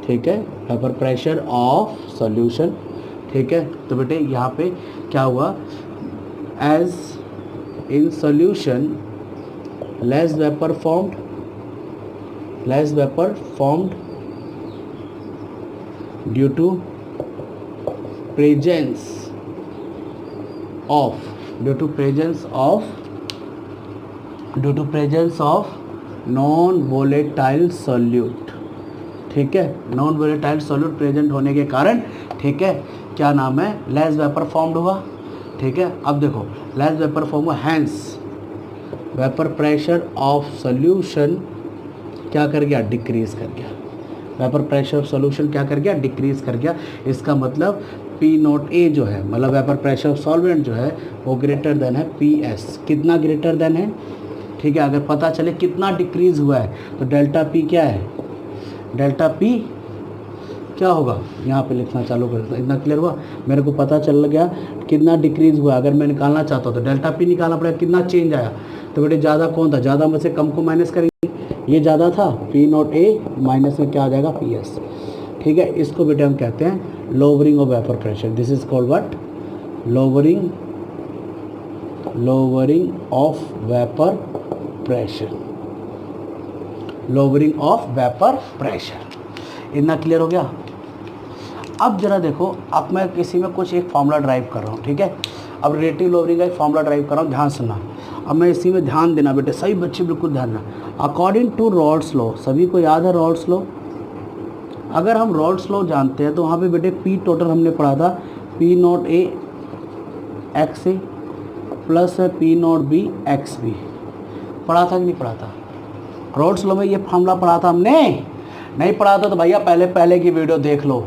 ठीक है, वेपर प्रेशर ऑफ सॉल्यूशन, ठीक है। तो बेटे यहाँ पे क्या हुआ, as in solution less vapour formed due to presence of non volatile solute, ठीक है, नॉन वोलेटाइल सॉल्यूट प्रेजेंट होने के कारण, ठीक है, क्या नाम है, लेस वेपर फॉर्म्ड हुआ, ठीक है। अब देखो लेस वेपर फॉर्म हुआ, hence vapour pressure of solution क्या कर गया, डिक्रीज कर गया। वेपर प्रेशर ऑफ सॉल्यूशन क्या कर गया, डिक्रीज कर गया। इसका मतलब पी नॉट ए जो है, मतलब वेपर प्रेशर ऑफ सॉल्वेंट जो है वो ग्रेटर देन है पी एस। कितना ग्रेटर देन है, ठीक है। अगर पता चले कितना डिक्रीज हुआ है तो डेल्टा पी क्या है, डेल्टा पी क्या होगा, यहाँ पे लिखना चालू कर देता। इतना क्लियर हुआ, मेरे को पता चल गया कितना डिक्रीज हुआ। अगर मैं निकालना चाहता हूँ तो डेल्टा पी निकालना पड़ेगा, कितना चेंज आया। तो बेटे ज़्यादा कौन था, ज़्यादा में से कम को माइनस करेंगे, ये ज़्यादा था, पी नॉट ए माइनस में क्या आ जाएगा, पी एस, ठीक है। इसको बेटे हम कहते हैं lowering of vapour pressure. This is called what, lowering of vapour pressure, lowering of vapour pressure. इतना क्लियर हो गया। अब जरा देखो, अब मैं किसी में कुछ एक फॉर्मूला ड्राइव कर रहा हूँ, ठीक है। अब रिलेटिव लोअरिंग का एक फॉर्मूला ड्राइव कर रहा हूँ, ध्यान सुनना। अब मैं इसी में ध्यान देना बेटे, सही बच्चे बिल्कुल ध्यान देना। अकॉर्डिंग टू रॉल्स लॉ, सभी को याद है रॉल्स लॉ। अगर हम रॉल्स लॉ जानते हैं तो वहाँ पे बेटे पी टोटल हमने पढ़ा था, P naught A X A plus P naught B X B, पढ़ा था कि नहीं पढ़ा था। रॉल्स लॉ में ये फॉर्मूला पढ़ा था हमने, नहीं पढ़ा था तो भैया पहले की वीडियो देख लो,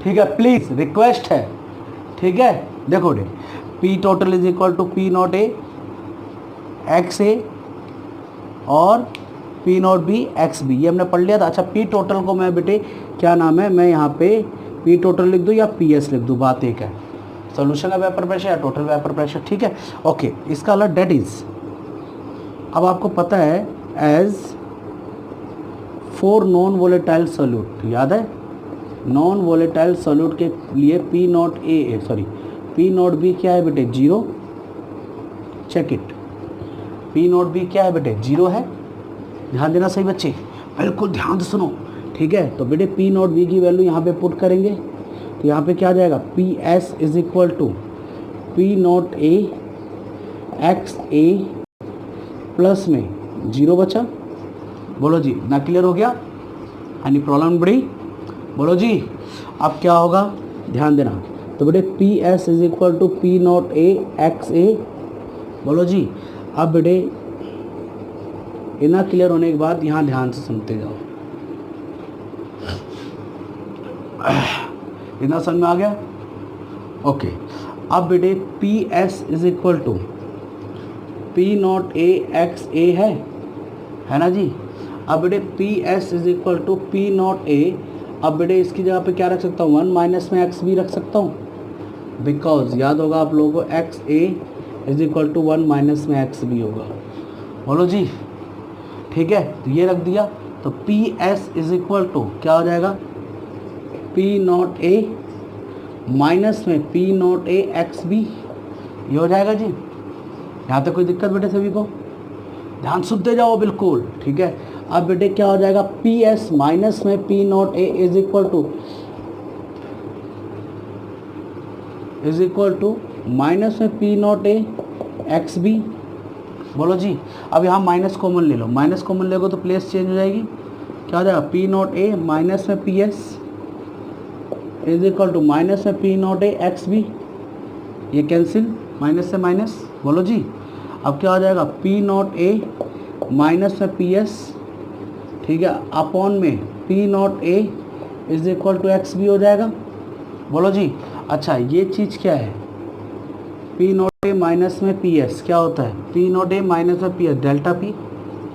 ठीक है, प्लीज़ रिक्वेस्ट है, ठीक है। देखो डे, P total is equal to P naught A X A और P naught B X B, ये हमने पढ़ लिया था। अच्छा, पी टोटल को मैं बेटे क्या नाम है, मैं यहाँ पे पी टोटल लिख दूँ या पी एस लिख दूँ, बात एक है, सोल्यूशन का वेपर प्रेशर या टोटल वेपर प्रेशर, ठीक है, ओके। इसका अलग डेट इज, अब आपको पता है as for non volatile solute, याद है, नॉन वोलेटाइल सॉल्यूट के लिए P naught A sorry P naught B क्या है बेटे, 0, check it, P naught B क्या है बेटे, 0 है। ध्यान देना सही बच्चे, बिल्कुल ध्यान से सुनो, ठीक है। तो बेटे पी नॉट बी की वैल्यू यहाँ पे पुट करेंगे तो यहाँ पे क्या आ जाएगा, P S is equal to P naught A X A plus में 0 बचा। बोलो जी, ना क्लियर हो गया, यानी प्रॉब्लम बड़ी, बोलो जी। अब क्या होगा, ध्यान देना, तो बेटे P S is equal to P naught A X A, बोलो जी। अब बेटे इतना क्लियर होने के बाद यहाँ ध्यान से सुनते जाओ, इतना समझ में आ गया, ओके। अब बेटे P S is equal to P naught A X A है ना जी। अब बेटे P S is equal to P naught A, अब बेटे इसकी जगह पे क्या रख सकता हूँ, 1 माइनस में एक्स भी रख सकता हूँ, बिकॉज याद होगा आप लोगों को X A is equal to 1 minus में एक्स बी होगा। बोलो जी, ठीक है। तो ये रख दिया, तो P S is equal to क्या हो जाएगा, पी नॉट ए माइनस में P naught A X B, ये हो जाएगा जी। यहाँ तक कोई दिक्कत बेटे सभी को? ध्यान सुनते जाओ बिल्कुल, ठीक है। अब बेटे क्या हो जाएगा, पी एस माइनस में P naught A is equal to minus में P naught A X B. बोलो जी, अब यहाँ माइनस कॉमन ले लो, माइनस कॉमन लेगो तो प्लेस चेंज हो जाएगी, क्या हो जाएगा, पी नॉट ए माइनस में P S is equal to minus में P naught A X B. ये कैंसिल, माइनस से माइनस। बोलो जी, अब क्या हो जाएगा, पी नॉट ए माइनस में पी एस, ठीक है, अपॉन में P naught A is equal to X B हो जाएगा। बोलो जी, अच्छा ये चीज़ क्या है, पी नॉट ए माइनस में पी एस क्या होता है, पी नॉट ए माइनस में P S delta P.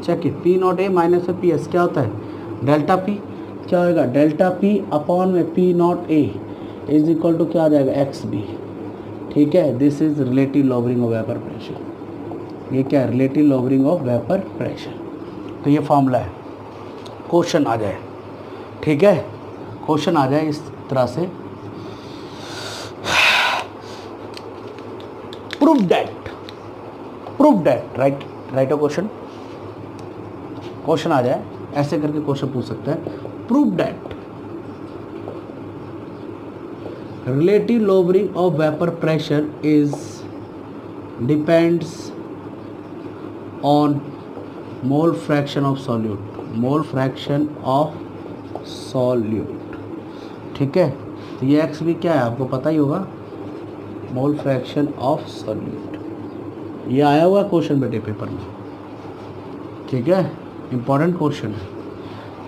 Check it, P naught A minus में पी एस क्या होता है, डेल्टा पी। क्या होगा, डेल्टा पी अपॉन में P naught A is equal to क्या हो जाएगा, एक्स बी। ठीक है, this is relative lowering of vapour pressure. ये क्या है, relative lowering of vapour pressure. तो ये फॉर्मूला है, क्वेश्चन आ जाए, ठीक है, क्वेश्चन आ जाए इस तरह से, prove that right question, question आ जाए ऐसे करके क्वेश्चन पूछ सकते हैं, prove that relative lowering of vapor pressure is depends on mole fraction of solute, ठीक है। तो ये एक्स भी क्या है आपको पता ही होगा, मोल फ्रैक्शन ऑफ सॉल्यूट। ये आया हुआ क्वेश्चन बेटे पेपर में, ठीक है, इंपॉर्टेंट क्वेश्चन है।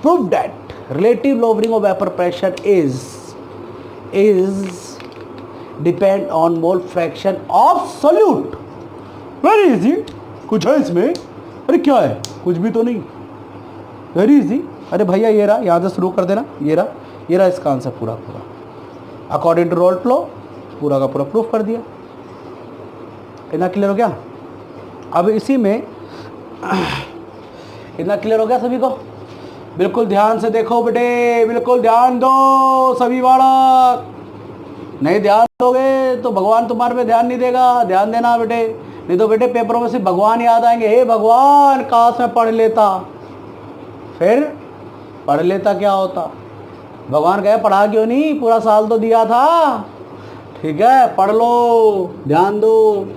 Prove that relative lowering of vapour pressure is depend on mole fraction of solute. Very easy, कुछ है इसमें, अरे क्या है, कुछ भी तो नहीं, वेरी इजी। अरे भैया ये रहा, यहाँ से शुरू कर देना, ये रहा इसका आंसर पूरा अकॉर्डिंग टू रोल्ट लो, पूरा का पूरा प्रूफ कर दिया। इतना क्लियर हो गया? अब इसी में इतना क्लियर हो गया सभी को? बिल्कुल ध्यान से देखो बेटे, बिल्कुल ध्यान दो सभी बालक। नहीं ध्यान दोगे तो भगवान तुम्हारे पे ध्यान नहीं देगा, ध्यान देना बेटे, नहीं तो बेटे पेपरों में सिर्फ भगवान याद आएंगे। हे भगवान काश मैं पढ़ लेता, फिर पढ़ लेता क्या होता? भगवान कहे पढ़ा क्यों नहीं, पूरा साल तो दिया था, ठीक है, पढ़ लो, ध्यान दो,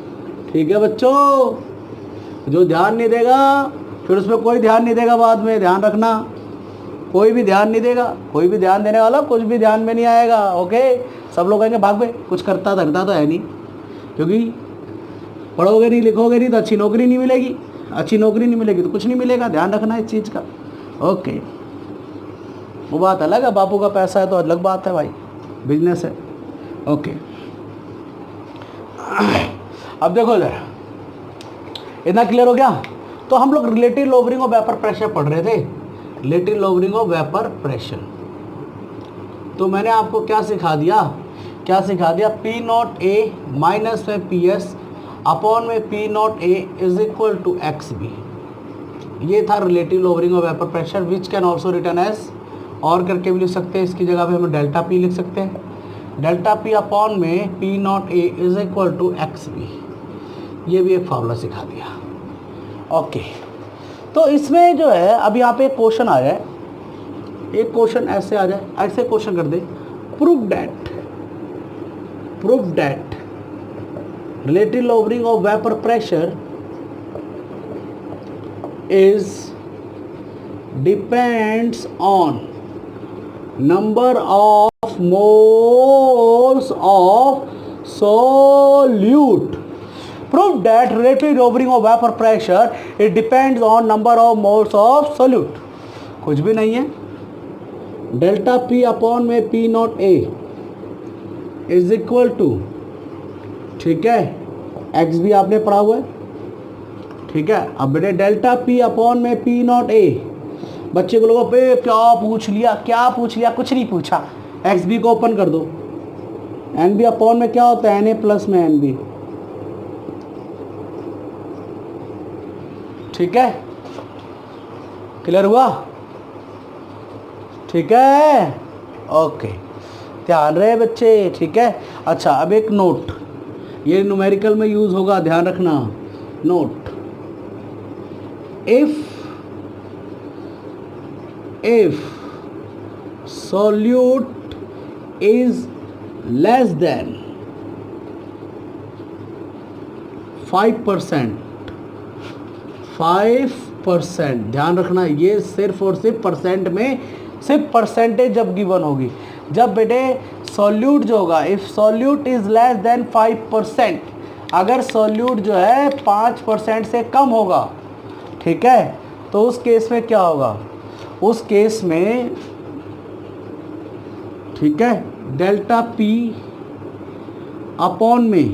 ठीक है बच्चों। जो ध्यान नहीं देगा फिर उसमें कोई ध्यान नहीं देगा, बाद में ध्यान रखना, कोई भी ध्यान नहीं देगा, कोई भी ध्यान देने वाला कुछ भी ध्यान में नहीं आएगा। ओके, सब लोग कहेंगे भाग भाई कुछ करता धरता तो है नहीं, क्योंकि पढ़ोगे नहीं लिखोगे नहीं तो अच्छी नौकरी नहीं मिलेगी, अच्छी नौकरी नहीं मिलेगी तो कुछ नहीं मिलेगा, ध्यान रखना इस चीज़ का। ओके, वो बात अलग है, बापू का पैसा है तो अलग बात है भाई, बिजनेस है। ओके, अब देखो जरा, इतना क्लियर हो गया? तो हम लोग relative lowering of vapour pressure पढ़ रहे थे, relative lowering of vapour pressure. तो मैंने आपको क्या सिखा दिया, पी नॉट ए माइनस में पी एस अपॉन में P naught A is equal to X B. ये था relative lowering of vapour pressure, which can also return as, और करके भी लिख सकते हैं, इसकी जगह पे हम डेल्टा पी लिख सकते हैं, डेल्टा पी अपॉन में P naught A is equal to X B. ये भी एक फार्मूला सिखा दिया। ओके, तो इसमें जो है अब यहाँ पे एक क्वेश्चन आ जाए, एक क्वेश्चन ऐसे आ जाए, ऐसे क्वेश्चन कर दे, prove that relative lowering of vapour pressure is depends on number of moles of solute. Prove that relative lowering of vapor pressure it depends on number of moles of solute. कुछ भी नहीं है, delta P upon में P naught A is equal to, ठीक है, x भी आपने पढ़ा हुआ है, ठीक है। अब बेटे डेल्टा पी अपॉन में पी नॉट ए, बच्चे को लोगों पे क्या पूछ लिया, कुछ नहीं पूछा, एक्स बी को ओपन कर दो, एन बी अपॉन में क्या होता है, एन ए प्लस में एन बी। ठीक है, क्लियर हुआ? ठीक है, ओके, ध्यान रहे बच्चे। ठीक है, अच्छा अब एक नोट, ये न्यूमेरिकल में यूज होगा, ध्यान रखना। Note, if solute is less than 5%, ध्यान रखना, ये सिर्फ और सिर्फ परसेंट में, सिर्फ परसेंटेज जब गिवन होगी, जब बेटे सॉल्यूट जो होगा, if solute is less than 5%, अगर सॉल्यूट जो है 5% से कम होगा, ठीक है, तो उस केस में क्या होगा, उस केस में, ठीक है, डेल्टा पी अपॉन में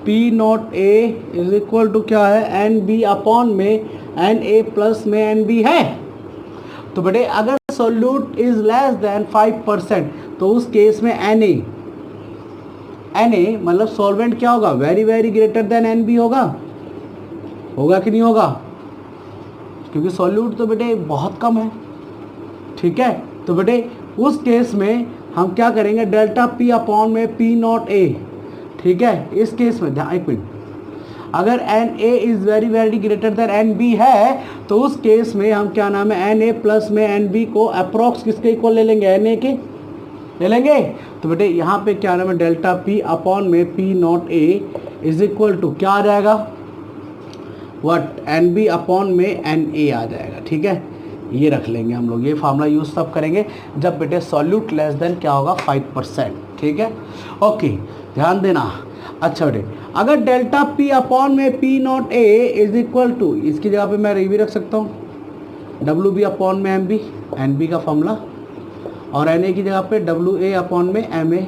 P naught A is equal to क्या है, एन बी अपॉन में एन ए प्लस में एन बी है। तो बेटे अगर सोल्यूट इज लेस देन 5%, तो उस केस में एन ए मतलब सॉल्वेंट क्या होगा, very very greater than N B होगा कि नहीं होगा, क्योंकि सॉल्यूट तो बेटे बहुत कम है। ठीक है, तो बेटे उस केस में हम क्या करेंगे, डेल्टा पी अपॉन में पी नॉट ए। ठीक है, इस केस में ध्यान, एक मिनट, अगर N A is very very greater than N B है, तो उस केस में हम क्या नाम है, एन ए प्लस में एन बी को अप्रॉक्स किसके इक्वल ले लेंगे, एन ए के ले लेंगे। तो बेटे यहाँ पे क्या नाम है, डेल्टा पी अपॉन में P naught A is equal to क्या आ जाएगा, व्हाट, एन बी अपॉन में एन ए आ जाएगा। ठीक है, ये रख लेंगे हम लोग, ये फार्मूला यूज़ तब करेंगे जब बेटे सॉल्यूट लेस देन क्या होगा, 5%। ठीक है, ओके, ध्यान देना। अच्छा बेटे, अगर डेल्टा पी अपॉन में P naught A is equal to, इसकी जगह पे मैं ये भी रख सकता हूँ, डब्ल्यू बी अपॉन में एम बी, एन बी का फॉर्मूला, और एन ए की जगह पे डब्ल्यू ए अपॉन में एम ए।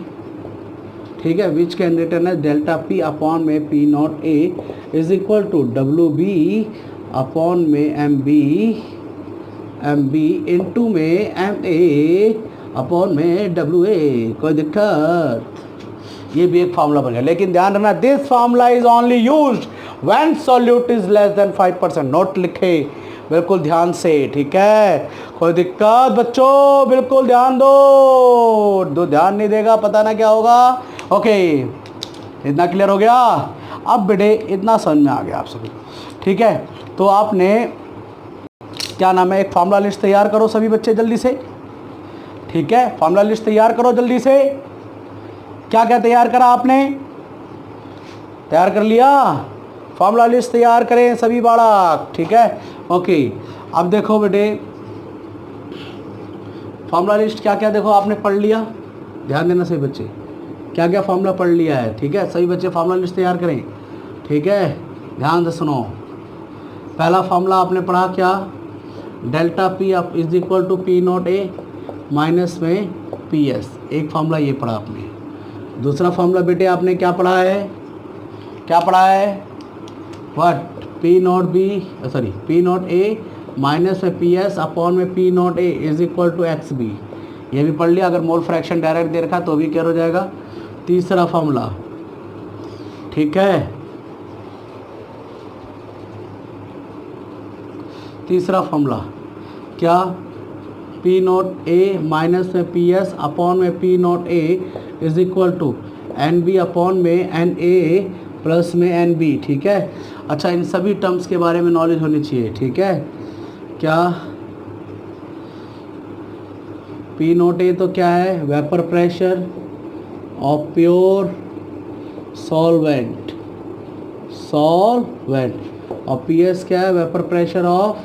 ठीक है, विच कैन रिटर्न है डेल्टा पी अपॉन में P naught A is equal to W B upon में एम बी इंटू में एम ए अपॉन में डब्ल्यू ए। कोई दिक्कत, ये भी एक फार्मूला बन गया। लेकिन ध्यान रखना, this formula is only used when solute is less than 5%। Note लिखे बिल्कुल ध्यान से। ठीक है, कोई दिक्कत बच्चों, बिल्कुल ध्यान दो, ध्यान नहीं देगा पता ना क्या होगा। ओके, इतना क्लियर हो गया। अब बेटे इतना समझ में आ गया आप सभी। ठीक है, तो आपने क्या नाम है, एक फार्मूला लिस्ट तैयार करो सभी बच्चे जल्दी से। ठीक है, फार्मूला लिस्ट तैयार करो जल्दी से। क्या क्या तैयार करा आपने, तैयार कर लिया, फार्मूला लिस्ट तैयार करें सभी बालक। ठीक है, ओके, अब देखो बेटे फार्मूला लिस्ट क्या क्या देखो आपने पढ़ लिया, ध्यान देना सभी बच्चे, क्या क्या फार्मूला पढ़ लिया है। ठीक है, सभी बच्चे फार्मूला लिस्ट तैयार करें। ठीक है, ध्यान से सुनो। पहला फार्मूला आपने पढ़ा क्या, delta P up is equal to P naught A minus में पी एस, एक फार्मूला ये पढ़ा आपने। दूसरा फार्मूला बेटे आपने क्या पढ़ा है, what, P naught B, sorry, P naught A minus में पी एस अपॉन में P naught A is equal to X B, ये भी पढ़ लिया। अगर मोल फ्रैक्शन डायरेक्ट दे रखा तो भी क्या हो जाएगा। तीसरा फार्मूला, ठीक है, तीसरा फार्मूला क्या, पी नॉट ए माइनस में पी एस अपॉन में P naught A is equal to N B upon में एन ए प्लस में एन बी। ठीक है, अच्छा, इन सभी टर्म्स के बारे में नॉलेज होनी चाहिए। ठीक है, क्या, पी नॉट ए तो क्या है, vapour pressure of pure solvent, और पी एस क्या है, vapour pressure of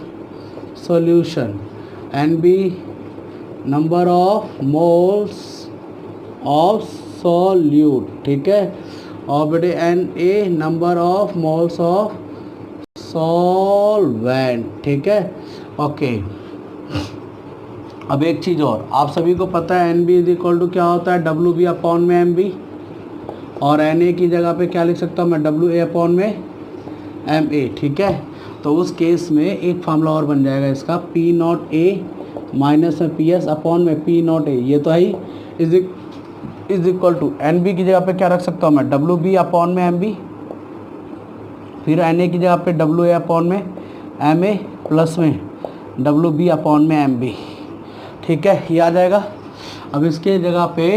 solution, N B number of moles of solute. ठीक है, और बेटे N A number of moles of solvent. ठीक है, ओके। अब एक चीज़ और, आप सभी को पता है N B is equal to क्या होता है, डब्ल्यू बी अपॉन में एम बी, और एन ए की जगह पे क्या लिख सकता हूँ मैं, डब्ल्यू ए अपॉन में एम ए। ठीक है, तो उस केस में एक फार्मूला और बन जाएगा इसका, पी नॉट ए माइनस में पी एस अपॉन में पी नॉट ए, ये तो है ही, इज इक्वल टू NB की जगह पे क्या रख सकता हूँ मैं, WB अपॉन में MB, फिर Na की जगह पे WA अपॉन में MA प्लस में WB अपॉन में MB। ठीक है, ये आ जाएगा। अब इसके जगह पे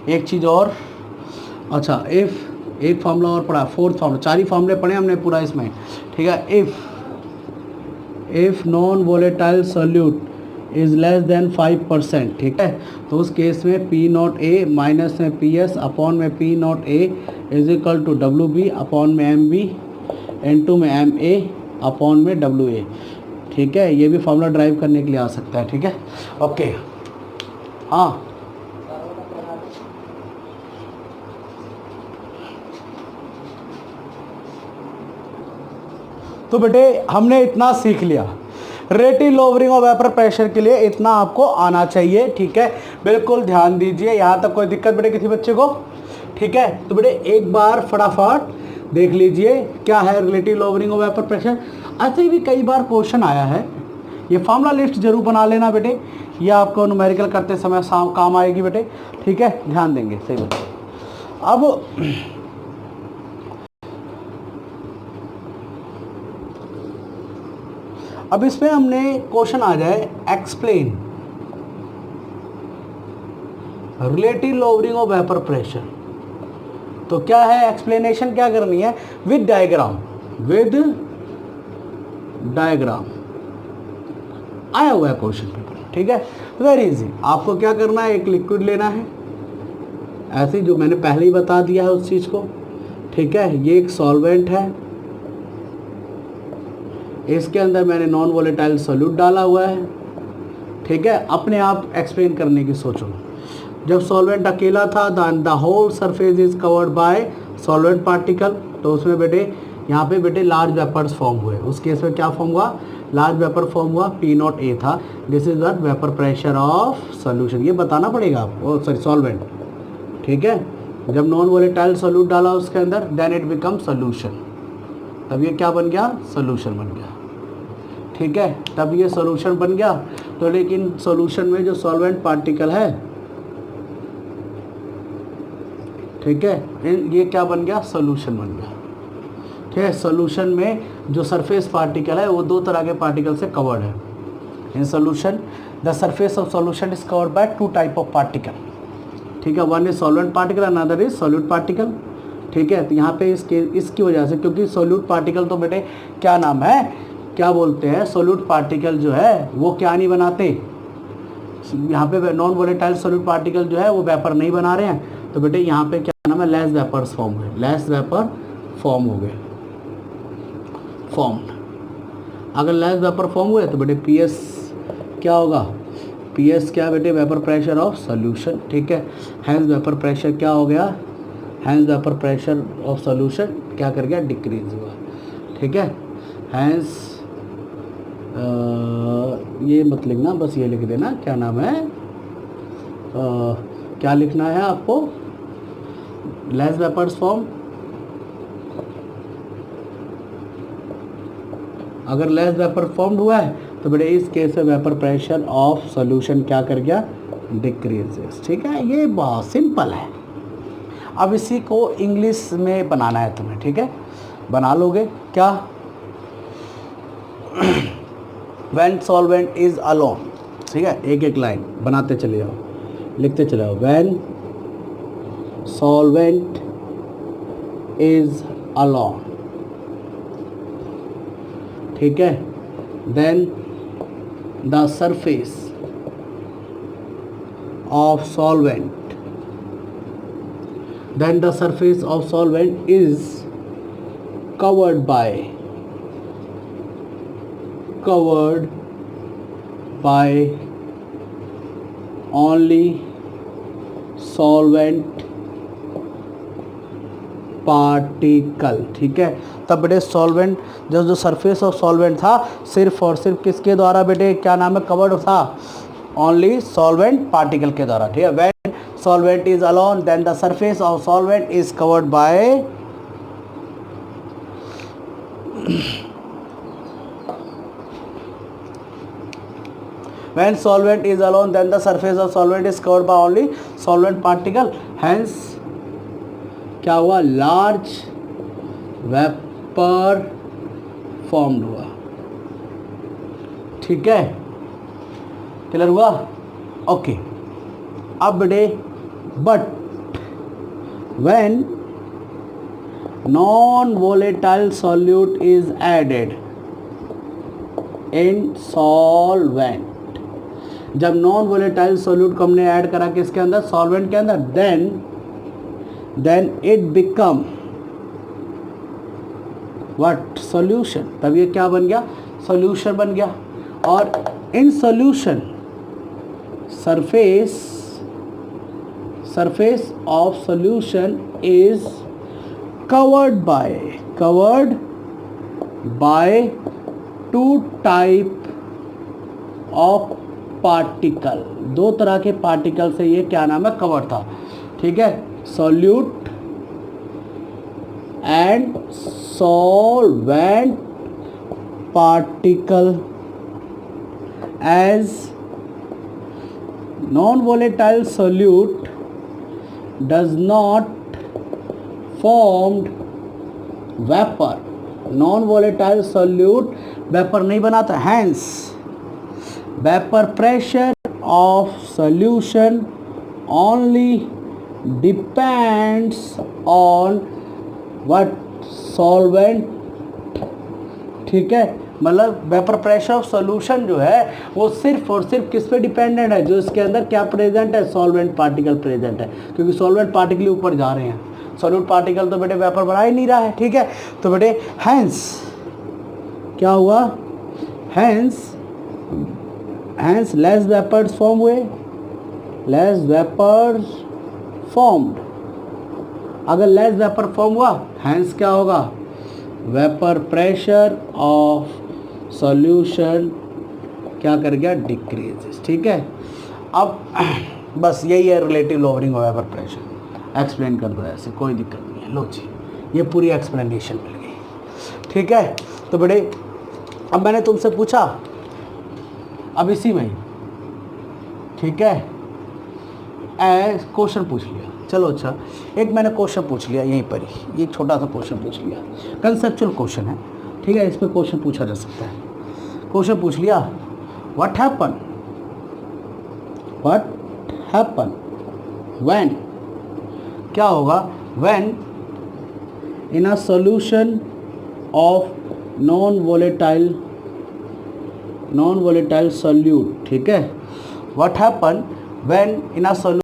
एक चीज़ और, अच्छा इफ़ एक फार्मूला और पढ़ा, फोर्थ फार्मूला, 4 ही फार्मूले पढ़े हमने पूरा इसमें। ठीक है, if non volatile solute is less than 5%। ठीक है, तो उस केस में P0A माइनस में PS अपॉन में P0A is equal to WB upon में MB इनटू में MA अपॉन में WA। ठीक है, ये भी फार्मूला ड्राइव करने के लिए आ सकता है। ठीक है, ओके। हाँ, तो बेटे हमने इतना सीख लिया, रेटिव लोअरिंग ऑफ वेपर प्रेशर के लिए इतना आपको आना चाहिए। ठीक है, बिल्कुल ध्यान दीजिए, यहाँ तक कोई दिक्कत बेटे किसी बच्चे को? ठीक है, तो बेटे एक बार फटाफट देख लीजिए क्या है relative lowering of vapour pressure. ऐसे भी कई बार क्वेश्चन आया है, ये फार्मूला लिस्ट जरूर बना लेना बेटे, ये आपको न्यूमेरिकल करते समय काम आएगी बेटे। ठीक है, ध्यान देंगे, सही बच्चे। अब इसमें हमने क्वेश्चन आ जाए explain relative lowering of vapour pressure, तो क्या है एक्सप्लेनेशन क्या करनी है? विद डायग्राम, आया हुआ है क्वेश्चन पेपर। ठीक है, वेरी इजी। आपको क्या करना है, एक लिक्विड लेना है, ऐसे जो मैंने पहले ही बता दिया है उस चीज़ को। ठीक है, ये एक सॉल्वेंट है, इसके अंदर मैंने नॉन वोलेटाइल सोल्यूट डाला हुआ है। ठीक है, अपने आप एक्सप्लेन करने की सोचो। जब सॉल्वेंट अकेला था, the whole surface is covered by solvent particle, तो उसमें बेटे यहाँ पे बेटे लार्ज वेपर्स फॉर्म हुए। उस केस में क्या फॉर्म हुआ? लार्ज वेपर फॉर्म हुआ, P0A था। This is the vapour pressure of solution, ये बताना पड़ेगा आपको, सॉरी सॉल्वेंट। ठीक है, जब नॉन वोलेटाइल सोल्यूट डाला उसके अंदर, देन इट बिकम सोल्यूशन, तब ये क्या बन गया? सोल्यूशन बन गया। ठीक है, तब ये सॉल्यूशन बन गया। तो लेकिन सॉल्यूशन में जो सॉल्वेंट पार्टिकल है, ठीक है, ये क्या बन गया? सॉल्यूशन बन गया। ठीक है, सॉल्यूशन में जो सरफेस पार्टिकल है वो दो तरह के पार्टिकल से कवर्ड है। In solution the surface of solution is covered bye 2 type of particle. ठीक है, one is solvent particle, another is solute particle. ठीक है, तो यहाँ पे इसकी वजह से, क्योंकि सॉल्यूट पार्टिकल तो बेटे क्या नाम है, क्या बोलते हैं, सोल्यूट पार्टिकल जो है वो क्या नहीं बनाते, यहाँ पे नॉन वोलेटाइल सोल्यूट पार्टिकल जो है वो वेपर नहीं बना रहे हैं, तो बेटे यहाँ पे क्या नाम है, लेस वेपर्स फॉर्म हुए, लेस वेपर फॉर्म हो गए, फॉर्म्ड। अगर लेस वेपर फॉर्म हुए तो बेटे PS क्या होगा? PS क्या बेटे? Vapour pressure of solution. ठीक है, हैंस वेपर प्रेशर क्या हो गया? Hence vapour pressure of solution क्या कर गया? डिक्रीज हुआ। ठीक है, हैंस ये मत लिखना, बस ये लिख देना, क्या नाम है, क्या लिखना है आपको? Less vapours form. अगर लेस वेपर फॉर्म्ड हुआ है तो बेटे इस केस में वेपर प्रेशर ऑफ सॉल्यूशन क्या कर गया? डिक्रीजेस। ठीक है, ये बहुत सिंपल है। अब इसी को इंग्लिश में बनाना है तुम्हें। ठीक है, बना लोगे क्या? When solvent is alone, ठीक है, एक एक लाइन बनाते चले जाओ, लिखते चले जाओ। When solvent is alone, ठीक है, then the surface of solvent, then the surface of solvent is covered by only solvent particle. ठीक है, तब बेटे सॉल्वेंट जो सरफेस ऑफ सॉल्वेंट था सिर्फ और सिर्फ किसके द्वारा बेटे, क्या नाम है, कवर्ड था? ओनली सॉल्वेंट पार्टिकल के द्वारा। ठीक है, when solvent is alone then the surface of solvent is covered by when solvent is alone then the surface of solvent is covered by only solvent particle, hence क्या हुआ, large vapour formed हुआ। ठीक है, clear हुआ? Okay. अब बेटे, but when non volatile solute is added in solvent, जब non volatile solute को हमने ऐड करा किसके अंदर, सॉल्वेंट के अंदर, then it become what, solution. तब ये क्या बन गया, सॉल्यूशन बन गया। और in solution surface of solution is covered by two type of particle, दो तरह के पार्टिकल से ये क्या नाम है, कवर था। ठीक है, solute and solvent particle. as non-volatile solute does not formed vapor, non-volatile solute vapor नहीं बनाता, hence vapor pressure of solution only depends on what, solvent। ठीक है, मतलब वेपर प्रेशर ऑफ सॉल्यूशन जो है वो सिर्फ और सिर्फ किस पे डिपेंडेंट है, जो इसके अंदर क्या प्रेजेंट है, सॉल्वेंट पार्टिकल प्रेजेंट है। क्योंकि सॉल्वेंट पार्टिकल ऊपर जा रहे हैं, सॉल्यूट पार्टिकल तो बेटे वेपर बना ही नहीं रहा है। ठीक है, तो बेटे हैंस क्या हुआ, हैंस लेस वेपर्स फॉर्म हुए, लेस वेपर्स फॉर्म्ड। अगर लेस वेपर फॉर्म हुआ, हैंस क्या होगा, वेपर प्रेशर ऑफ सॉल्यूशन क्या कर गया, डिक्रीज। ठीक है, अब बस यही है relative lowering of vapour pressure. Explain कर दो ऐसे, कोई दिक्कत नहीं है। लो जी, ये पूरी एक्सप्लेनेशन मिल गई। ठीक है, तो बेटे अब मैंने तुमसे पूछा अब इसी में, ठीक है, क्वेश्चन पूछ लिया। चलो अच्छा, एक मैंने क्वेश्चन पूछ लिया यहीं पर ही, एक छोटा सा क्वेश्चन पूछ लिया, कंसेप्चुअल क्वेश्चन है। ठीक है, इस पर क्वेश्चन पूछा जा सकता है। क्वेश्चन पूछ लिया, व्हाट हैपन व्हेन, क्या होगा, when in a solution of non volatile solute. ठीक है, what happen when in a